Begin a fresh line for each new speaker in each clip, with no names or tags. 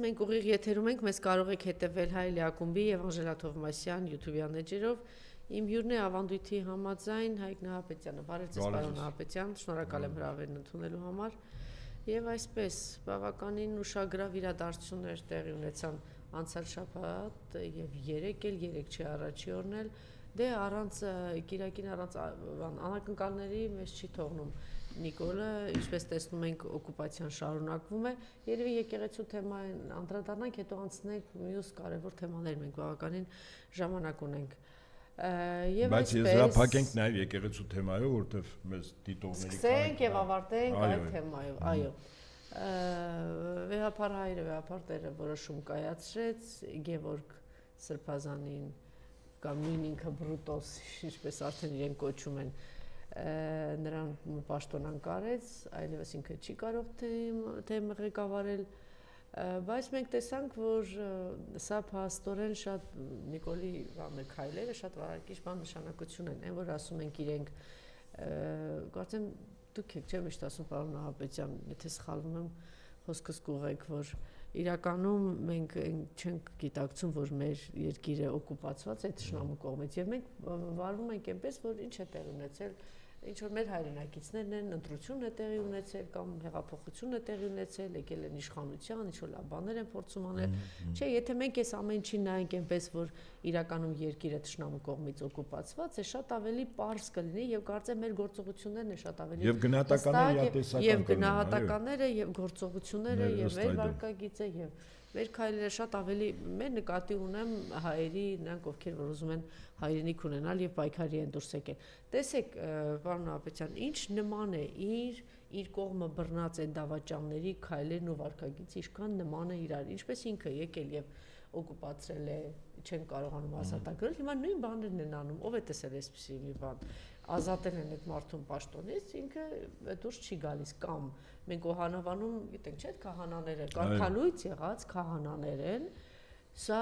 Մենք ուղիղ եթերում ենք, մեզ կարող եք հետևել Հայ Լիակումբի եւ Անժելա Թովմասյան YouTube-յան էջերով։ Իմ հյուրն է ավանդույթի համաձայն Հայկ Նահապետյանը։ Բարև ձեզ, պարոն Նահապետյան, շնորհակալ եմ հրավերն ընդունելու համար։ Եվ այսպես, բավականին ուշագրավ իրադարձություններ տեղի ունեցան անցյալ շաբաթ եւ երեկ չի առաջի օրն էլ, դե առանց Կիրակին առանց անակնկալների մեզ չի թողնում Նիկոլը, ինչպես տեսնում ենք, օկուպացիան շարունակվում է։ Երևի եկեղեցու թեմային անդրադառնանք, հետո անցնենք մյուս կարևոր թեմաներ, մենք բավականին ժամանակ ունենք։ Եվ
բայց եզրափակենք նաև եկեղեցու թեմայով, որտեվ մեզ դիտողների
սկսենք եւ ավարտենք այդ թեմայով, այո։ Վեհապար հայրը, վեհապար տերը որոշում կայացրեց Գևորգ Սրբազանին կամ նույն ինքը Բրուտոս, ինչպես արդեն իրեն կոչում են, նրան պաշտոնանկ արեց, այլևս ինքը չի կարող թե ղեկավարել, բայց մենք տեսանք, որ սա փաստորեն շատ Նիկոլի քայլերը շատ վարակիչ նշանակություն են, այն որ ասում ենք իրենք, կարծեմ դուք եք չէ՞ միշտ ասում, պարոն Նահապետյան, եթե սխալվում եմ, խոսքս կուղեք, որ իրականում մենք չենք գիտակցում, որ մեր երկիրը օկուպացված է թշնամու կողմից եւ մենք վարվում ենք այնպես, որ ինչ է տեղի ունեցել, ինչ որ մեր հայրենակիցներն են, ընտրությունն է տեղի ունեցել կամ հեղափոխությունն է տեղի ունեցել, եկել են իշխանության, ինչ որ լավ բաներ են փորձում անել։ Չէ, եթե մենք այս ամեն ինչին նայենք այնպես, որ իրականում երկիրը թշնամու կողմից օկուպացված է, շատ ավելի պարզ կլինի եւ կարծեմ մեր գործողություններն է շատ ավելի
եւ գնահատականները
եւ գնահատականները եւ գործողությունները եւ մեր վարկագիծը եւ մեր քայլերը շատ ավելի մեր նկատի ունեմ հայերի, նրանք ովքեր որ ուզում են հայրենիք ունենալ եւ պայքարի են դուրս եկել։ Տեսեք, պարոն Նահապետյան, ինչ նման է իր կողմը բռնած այդ դավաճանների քայլերն ու վարկագիծը, ինչքան նման է իրար, ինչպես ինքը եկել եւ օկուպացրել է, չեն կարողանում ազատագրել, հիմա նույն բաներն են անում, ով է տեսել այսպիսի մի բան, ազատել են այդ մարդուն պաշտոնից, ինքը դուրս չի գալիս կամ մենք օհանավանում, գիտենք, չէ՞, քահանաները, կարգալույծ եղած քահանաներ են, սա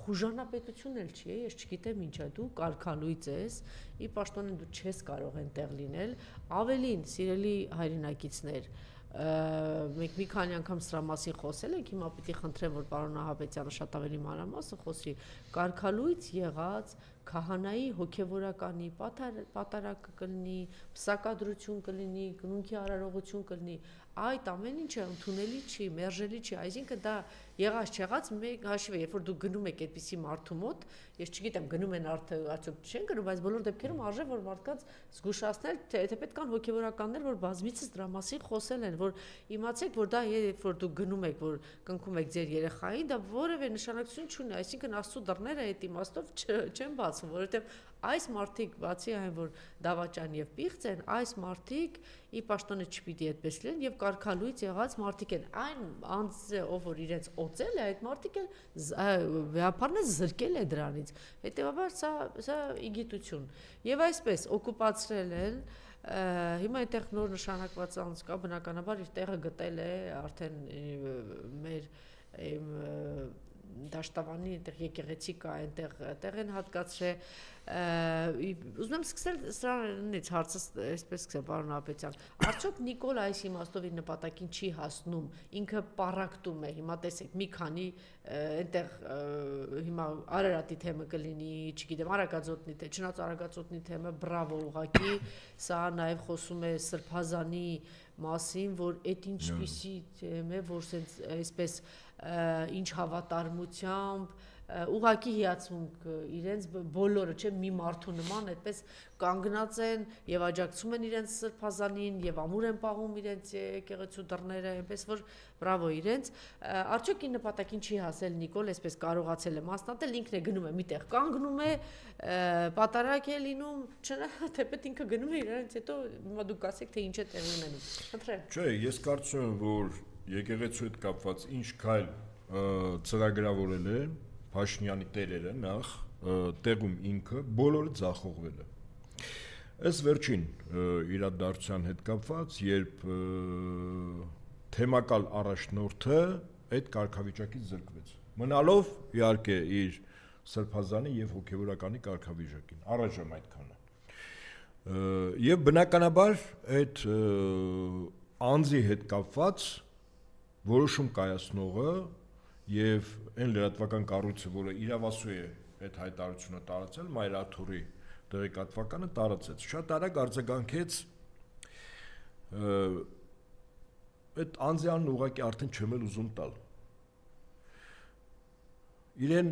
խուժանապետություն էլ չի, ես չգիտեմ ինչ է, դու կարգալույծ ես, ի պաշտոնեն դու չես կարող այնտեղ լինել, ավելին, սիրելի հայրենակիցներ, մենք մի քանի անգամ սրա մասին խոսել ենք, հիմա պիտի խնդրեմ, որ պարոն Նահապետյանը շատ ավելի մանրամասն խոսի, կարգալույծ եղած քահանայի հոգևորականի պատարակ կլինի, պսակադրություն կլինի, կնունքի արարողություն կլինի, այդ ամեն ինչը ընդունելի չի, մերժելի չի, այսինքն դա եղած չեղած մեկ հաշիվ է, երբ որ դու գնում եք այդպիսի մարդու մոտ, ես չգիտեմ գնում են արդյոք չեն գնում, բայց բոլոր դեպքերում արժե որ մարդկանց զգուշացնել, թե պետք են հոգևորականներ, որ բազմիցս դրա մասին խոսել են, որ իմացեք, որ դա երբ որ դու գնում եք, որ կնքում եք ձեր երեխային, դա որևէ նշանակություն չունի, այսինքն Աստծո դռները այդ իմաստով չեն բացվում, որովհետև այս մարդիկ բացի այն որ դավաճան եւ պիղծ են, այս մարդիկ ի պաշտոնը չպիտի այդպես լինեն եւ կարգալույծ եղած մարդիկ են, այն անձը ով որ իրենց օծել է, այդ մարդիկ էլ վեհապարն է զրկել է դրանից, հետեւաբար սա իգիտություն եւ այսպես օկուպացրել են հիմա այնտեղ նոր նշանակված անձ կա, բնականաբար իր տեղը գտել է արդեն մեր դաշտավանի այնտեղ եկեղեցի կա, այնտեղ տեղ են հատկացրել, ուզում եմ սկսել սրանից հարցս այսպես սկսել, պարոն Նահապետյան, արդյոք Նիկոլը այս իմաստով իր նպատակին չի հասնում, ինքը պառակտում է, հիմա տեսեք, մի քանի այնտեղ հիմա Արարատի թեմը կլինի, չգիտեմ, Արագածոտնի թե չնայած Արագածոտնի թեմը բրավո ուղղակի, սա նաև խոսում է Սրբազանի մասին, որ այդ ինչպիսի թեմ է, որ այսպես ինչ հավատարմությամբ ուղղակի հիացմունք իրենց բոլորը չէ մի մարդու նման այդպես կանգնած են եւ աջակցում են իրենց Սրբազանին եւ ամուր են պահում իրենց եկեղեցու դռները այնպես որ բրավո իրենց արդյոք իր նպատակին չի հասել Նիկոլ այսպես կարողացել է մասնատել ինքն է գնում է միտեղ կանգնում է պատարակ է լինում չնայած թեպետ ինքը գնում է իրենց հետո հիմա դուք ասեք թե ինչ է տեղի ունենում խնդրեմ
չէ ես կարծում եմ որ եկեղեցու հետ կապված ինչ քայլ ծրագրավորել է Փաշինյանի տերերը նախ տեղում ինքը բոլորը ձախողվել է այս վերջին իրադարձության հետ կապված երբ թեմակալ առաջնորդը այդ կարգավիճակից զրկվեց մնալով իհարկե իր Սրբազանի եւ հոգեվորականի կարգավիճակին առայժմ այդքանը եւ բնականաբար այդ անձի հետ կապված որոշում կայացնողը եւ այն լրատվական կառույցը, որը իրավասու է այդ հայտարարությունը տարածել, Մայրաթուրի տեղեկատվականը տարածեց, շատ արագ արձագանքեց այդ անձյանն ուղղակի արդեն չեմ էլ ուզում տալ։ Իրեն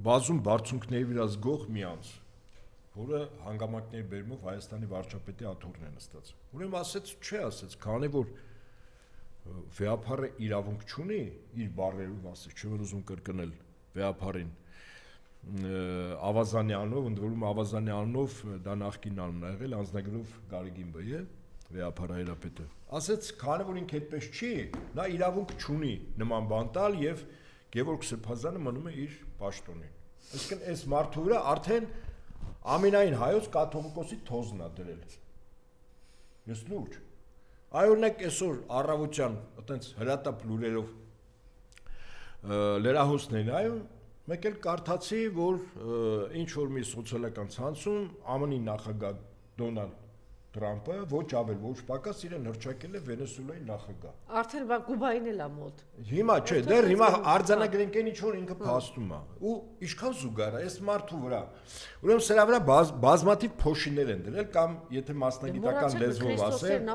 բազում բարձունքների վրա զգող մի անձ, որը հանգամանքների բերումով Հայաստանի վարչապետի աթոռն է նստած։ Ուրեմն ասեց, չէ, ասեց, քանի որ վեհապարը իրավունք չունի իր բառերով ասեց, չեմ ուզում կրկնել վեհապարին Ավազանյանով, ընդ որում Ավազանյանով դա նախկին անունն ա եղել, անձնագրով Գարեգին Բ-ը, վեհապար հայրապետը։ Ասեց, քանի որ ինքը այդպես չի, նա իրավունք չունի նման բան տալ եւ Գևորգ Սրբազանը մնում է իր պաշտոնին։ Այսինքն այս մարդու վրա արդեն ամենայն հայոց կաթողիկոսի թոզն ա դրել։ Ես լուրջ։ Այ օրինակ այսօր առավոտյան այտենց հրատապ լուրերով լրահոսներին այո մեկ էլ կարդացի, որ ինչ որ մի սոցիալական ցանցում ԱՄՆ-ի նախագահ Դոնալդ Թրամփը ոչ ավել ոչ պակաս իրեն հռչակել է Վենեսուելայի նախագահ։
Արդեն բա Կուբային էլ է մոտ։
Հիմա չէ, դեռ հիմա արձանագրենք են ինչ որ ինքը փաստում է։ Ու ինչքան զուգահեռ է այս մարդու վրա։ Ուրեմն սրա վրա բազմաթիվ փոշիներ են դրել կամ եթե մասնագիտական լեզվով ասել,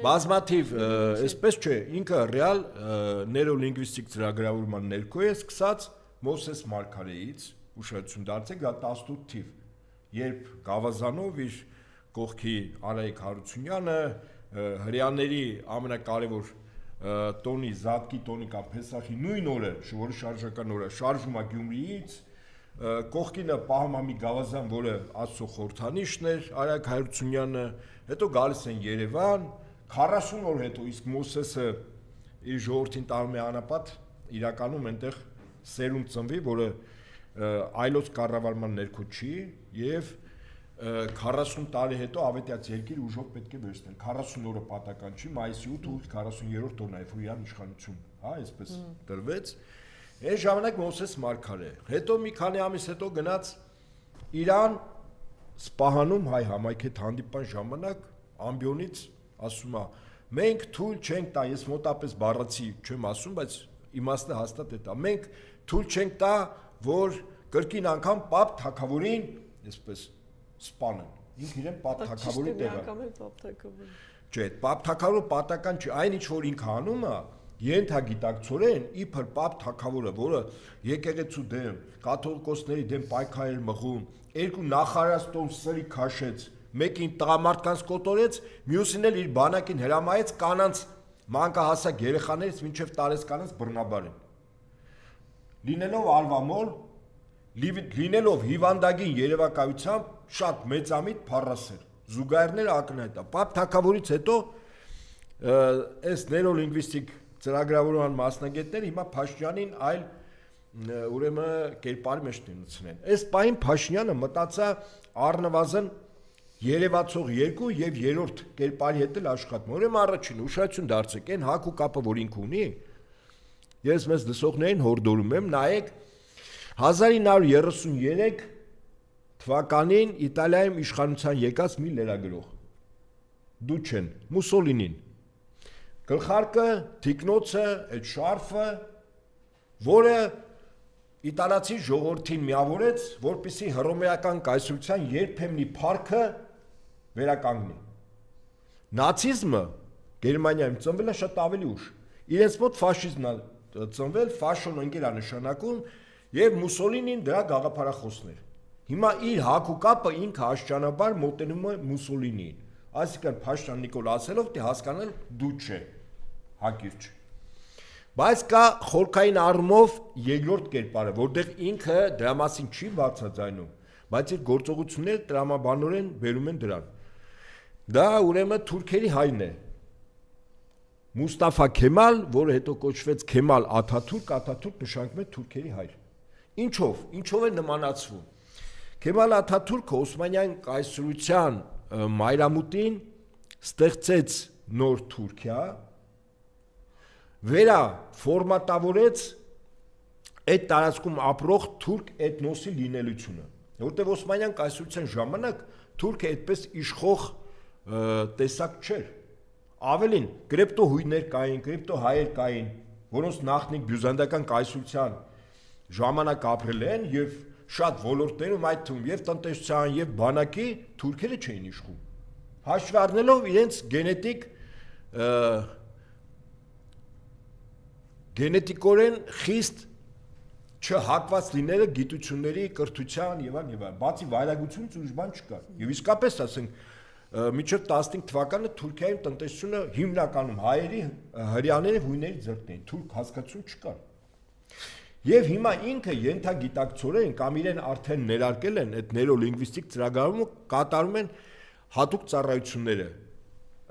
բազմաթիվ, այսպես չէ, ինքը ռեալ նեյրոլինգվիստիկ ծրագրավորման ներքո է սկսած Մոսես Մարգարեից, ուշադրություն դարձեք, դա 18 թիվ, երբ Գավազանով իր կողքի Արայիկ Հարությունյանը հрьяաների ամենակարևոր տոնի, Զատկի տոնի կամ Փեսախի նույն օրը, որը շարժական օրը, շարժում է Գյումրիից, կողքինը պահում է մի Գավազան, որը Աստծո խորհրդանիշն էր, Արայիկ Հարությունյանը, հետո գալիս են Երևան, 40 օր հետո իսկ Մոսեսը իր ժողովրդին տանում է անապատ, իրականում այնտեղ սերունդ ծնվի, որը այլոց կառավարման ներքո չի եւ 40 տարի հետո ավետյաց երկիր ուժով պետք է վերցնել 40 օրը պատական չի մայիսի 8 ու 40-րդ օրն է երբ իրան իշխանություն հա այսպես տրվեց այն ժամանակ Մոսես Մարգարե հետո մի քանի ամիս հետո գնաց Իրան Սպահանում հայ համայնքի հանդիպան ժամանակ ամբիոնից ասում է մենք թույլ չենք տա ես մոտապես բառացի չեմ ասում բայց իմաստը հաստատ է դա մենք թույլ չենք տա որ կրկին անգամ Պապ Թագավորին այսպես սպանեն ինքը իրեն Պապ Թագավորի տեղը չէ Պապ Թագավորը պատական չի այն ինչ որ ինքը անում է ենթագիտակցորեն իբր Պապ Թագավորը որը եկեղեցու դեմ կաթողիկոսների դեմ պայքարել մղում երկու նախարարստոն սրի քաշեց մեկին տղամարդկանց կոտորեց մյուսին էլ իր բանակին հրամայեց կանանց մանկահասակ երեխաներից մինչև տարեսկանից բռնաբարեն լինելով ալվամոլ լինելով հիվանդագին երևակայությամբ շատ մեծամիտ փառասեր զուգահեռները ակնհայտ է Պապ Թագավորից հետո այս նեյրոլինգվիստիկ ծրագրավորման մասնագետները հիմա Փաշինյանին այլ ուրեմն կերպարի մեջ դնեցնեն այս պահին Փաշինյանը մտածա առնվազն Երևացող 2 եւ 3-րդ կերպարի հետ էլ աշխատում։ Ուրեմն առաջին ուշադրություն դարձեք, այն հակ ու կապը, որ ինքը ունի, ես մեզ լսողներին հորդորում եմ, նայեք 1933 թվականին Իտալիայում իշխանության եկած մի լրագրող Դուչեն, Մուսոլինին։ Գլխարկը, թիկնոցը, այդ շարֆը, որը իտալացի ժողովրդին միավորեց, որպեսզի հռոմեական կայսրության երբեմնի փառքը վերականգնի։ Նացիզմը Գերմանիայում ծնվել է շատ ավելի ուշ։ Իրենց մոտ ֆաշիզմն է ծնվել, ֆաշոն ընկել է նշանակում եւ Մուսոլինին դրա գաղափարախոսն էր։ Հիմա իր հակ ու կապը ինքը աշճանաբար մոտենում է Մուսոլինիին։ Այսինքն Փաշինյան Նիկոլ ասելով դե հասկանալ դու չէ, հակիրճ։ Բայց կա խորքային առումով երկրորդ կերպարը, որտեղ ինքը դրա մասին չի բացատրում, բայց իր գործողությունները տրամաբանորեն բերում են դրան։ Դա ուրեմն թուրքերի հայրն է։ Մուստաֆա Քեմալ, որը հետո կոչվեց Քեմալ Աթաթուրք, Աթաթուրք նշանակում է թուրքերի հայր։ Ինչով է նմանացվում։ Քեմալ Աթաթուրքը Օսմանյան կայսրության մայրամուտին ստեղծեց նոր Թուրքիա, վերա ֆորմատավորեց այդ տարածքում ապրող թուրք էթնոսի լինելությունը, որտեղ Օսմանյան կայսրության ժամանակ թուրքը այդպես իշխող տեսակ չէր։ Ավելին, կրեպտո հույներ կային, կրեպտո հայեր կային, որոնց նախնիկ բյուզանդական կայսրության ժամանակ ապրել են եւ շատ ոլորտներում այդ թվում եւ տնտեսության եւ բանակի թուրքերը չէին իշխում։ Հաշվի առնելով իրենց գենետիկորեն խիստ չհակված լինելը գիտությունների, կրթության եւ այլն, բացի վայրագությունից ուրիշ բան չկար։ Եվ իսկապես ասենք մինչև 15 թվականը Թուրքիայում տնտեսությունը հիմնականում հայերի, հրեաների, հույների ձեռքն էին, թուրք հասկացություն չկար։ Եվ հիմա ինքը ենթագիտակցորեն կամ իրեն արդեն ներարկել են այդ նեյրոլինգվիստիկ ծրագրարումը կատարում են հատուկ ծառայությունները։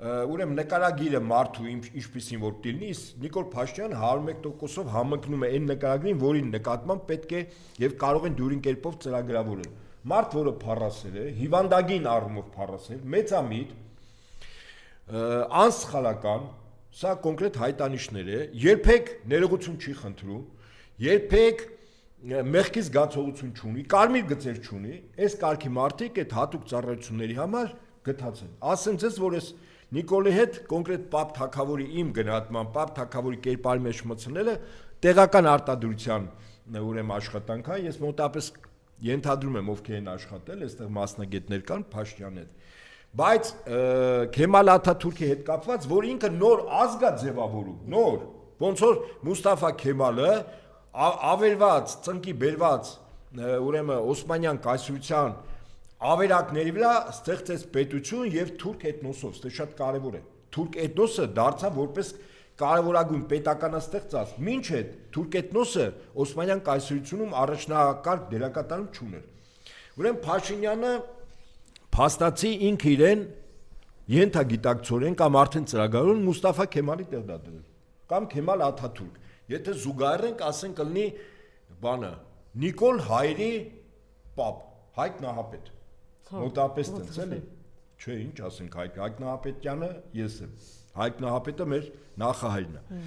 Ուրեմն նկարագիրը մարդու ինչպիսին որ լինի, Նիկոլ Փաշինյանը 101%-ով համընկնում է այն նկարագրին, որի նկատմամբ պետք է եւ կարող են դյուրին կերպով ծրագրավորել։ Մարդ, որը փառասեր է, հիվանդագին առումով փառասեր, մեծամիտ, անսխալական, սա կոնկրետ հայտանիշներ է, երբեք ներողություն չի խնդրում, երբեք մեղքի զգացողություն չունի, կարմիր գծեր չունի, այս կարգի մարդիկ այդ հատուկ ծառայությունների համար գտած են։ Ասեմ ձեզ, որ ես Նիկոլի հետ կոնկրետ Պապ Թագավորի իմ գնահատման Պապ Թագավորի կերպարի մեջ մտցնելը տեղական արտադրության ուրեմն աշխատանք է, ես մոտավորապես ենթադրում եմ ովքեր են աշխատել, այստեղ մասնագետներ կան Փաշինյանի հետ։ Բայց Քեմալ Աթաթուրքի հետ կապված, որ ինքը նոր ազգ է ձևավորում, նոր, ոնց որ Մուստաֆա Քեմալը ավերված, ծնկի բերված ուրեմն Օսմանյան կայսրության ավերակների վրա ստեղծեց պետություն եւ թուրք էթնոսով, դա շատ կարեւոր է։ Թուրք էթնոսը դարձավ որպես կարևորագույն պետականաստեղծած, մինչ այդ թուրք էթնոսը Օսմանյան կայսրությունում առաջնակարգ դերակատարում չուներ։ Ուրեմն Փաշինյանը փաստացի ինքը իրեն ենթագիտակցորեն կամ արդեն ծրագրավորում Մուստաֆա Քեմալի տեղ դա դրել, կամ Քեմալ Աթաթուրք։ Եթե զուգահեռենք, ասենք կլինի բանը Նիկոլ Հայրի Պապ, Հայկ Նահապետ։ Մոտապես տենց էլի։ Չէ, ինչ ասենք Հայկ Նահապետյանը ես եմ։ Հայկ Նահապետը մեր նախահայրն է։